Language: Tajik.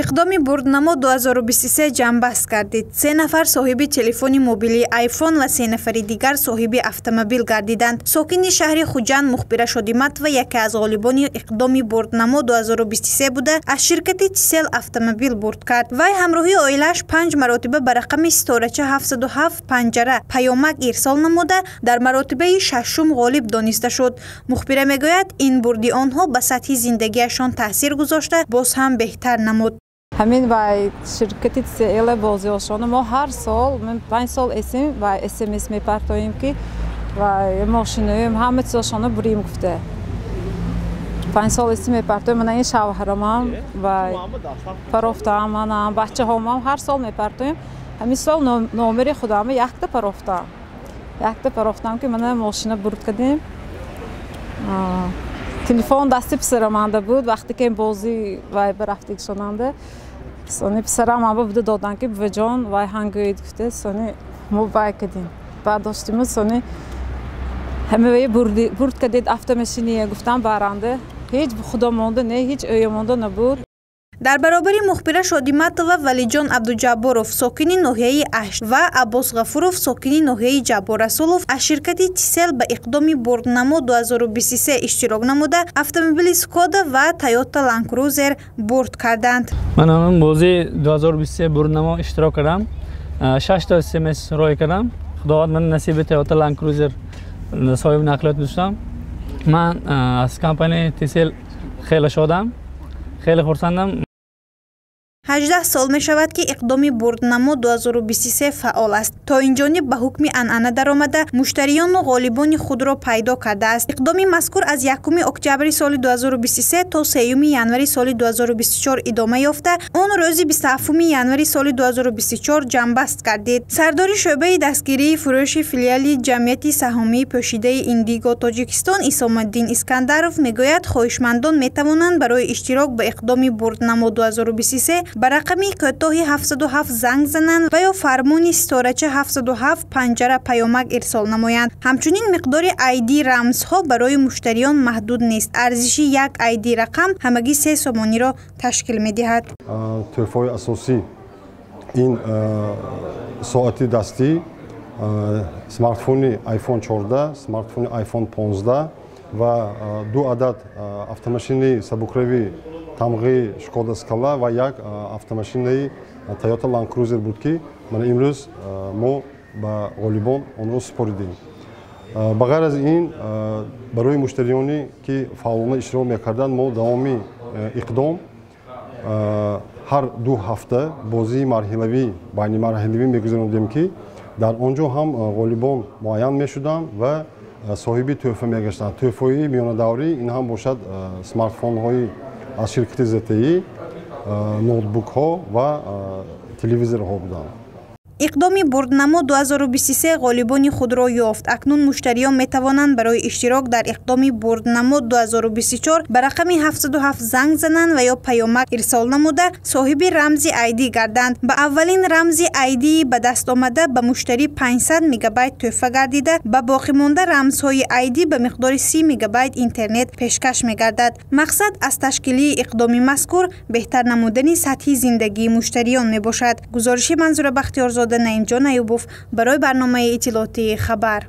иқдоми бурднамо 2023 ҷамъбаст гардид. 3 нафар соҳиби телефони мобилии iPhone ва 3 нафари дигар соҳиби автомобил гардиданд. Сокини шаҳри Хуҷанд Мухбира Шодиматова яке аз ғолибони иқдоми бурднамо 2023 буда аз ширкати Тисел автомобил бурд кард. Вай ҳамроҳи оилааш 5 маротиба ба рақами ситорача 707 панҷара паёмак ирсол намуда дар маротибаи шашум ғолиб дониста шуд. Мухбира мегӯяд ин бурди онҳо ба сатҳи зиндагиашон таъсир гузошта боз ҳам беҳтар намуд. همین و شرکتی تسیل بازیاشون ما هر سال من 5 سال اسم و SMS میپرتاییم که و ماشینایم همه چیزاشون بریم گفته 5 سال اسم میپرتایم من این شوهرم و پروفتم من بچه هم هر سال میپرتایم همین سال نامری خودم یک تا پروفتم که من ماشینا برد کردیم تلفن دستی پسرم مانده بود وقتی که بازی و برفتیم شوننده سونی پسرم ما بود دادن که به جان و هنگوید گفته سونی ما بای کردیم بعد داشتیم سونی همه برد کردید автомашини گفتم برنده هیچ خدا مونده نه هیچ اوی مونده نبود. дар баробари Мухбира Шодиматова Валиҷон Абдуҷабборов сокини ноҳияи Ашт ва Аббос Ғафуров сокини ноҳияи Ҷабборасулов аз ширкати Тисел ба иқдоми бурднамо 2023 иштирок намуда автомобили Skoda ва Toyota Land Cruiser бурд карданд. ман он бози 2023 бурднамо иштирок кардам. 6 та SMS рой кардам. Худованд ман насиби Toyota Land Cruiser соҳиби нақлиёт доштам. ман аз компанияи Тисел хеле шодам. خیلی خرسندم. 18 سال می شود که اقدام بردنامو 2023 فعال است. تا اینجانب به حکم انعنه درآمده مشتریان و غالبان خود را پیدا کرده است. اقدام مذکور از 1 اکتبر سال 2023 تا 3 ینوری سال 2024 ادامه یافته. آن روز 27 ینوری سال 2024 جنبست گردید. سردار شعبه دستگیری فروش فیلیال جمعیت سهامی پوشیده ایندیگو تاجیکستان اسام‌الدین اسکندرов میگوید خواهشمندان می توانند برای اشتراک به اقدام بردنامو 2023 به رقمی کوتاه 707 زنگ زنند و یا فرمان ستارچه 707 پنجره پیامک ارسال نمایند. همچنین مقدار ایدی رمزها برای مشتریان محدود نیست. ارزش یک ایدی رقم همگی 3 سومانی را تشکیل می دهد. تحفه اساسی این ساعت دستی سمارتفون آیفون 14 سمارتفون آیفون 15 و 2 عدد автомашини сабукрови тамғи Skoda Scala و یک автомашини Toyota Land Cruiser بود که من امروز ما با غالبان آن را سپردیم. بغیر از این برای مشتریانی که فعالانه اشتراک می‌کردند ما دوامی اقدام هر 2 هفته بازی مرحله‌ای بین مرحله‌ای می‌گذراندیم که در آنجا هم غالبان معین می‌شدند و صاحبی تحفه می‌گشتند. تحفه‌های میانه‌دوری این هم باشد سمارتفون‌های از شرکت ZTE نوتبوک‌ها و تلویزیون‌ها بودند. اقدام بردنامو 2023 غالبان خود را یافت. اکنون مشتریان می توانند برای اشتراک در اقدام بردنامو 2024 به رقم 707 زنگ زنند و یا پیامک ارسال نموده صاحب رمز ایدی گردند. به اولین رمز ایدی به دست آمده به مشتری 500 مگابایت تحفه گردیده، به باقی مانده رمزهای ایدی به مقدار 30 مگابایت اینترنت پیشکش می گردد. مقصد از تشکیل اقدام مذکور بهتر نمودن سطح زندگی مشتریان می باشد. گزارش منظور بختیارزاده نعیم جان ایوبوف برای برنامه اطلاعاتی خبر.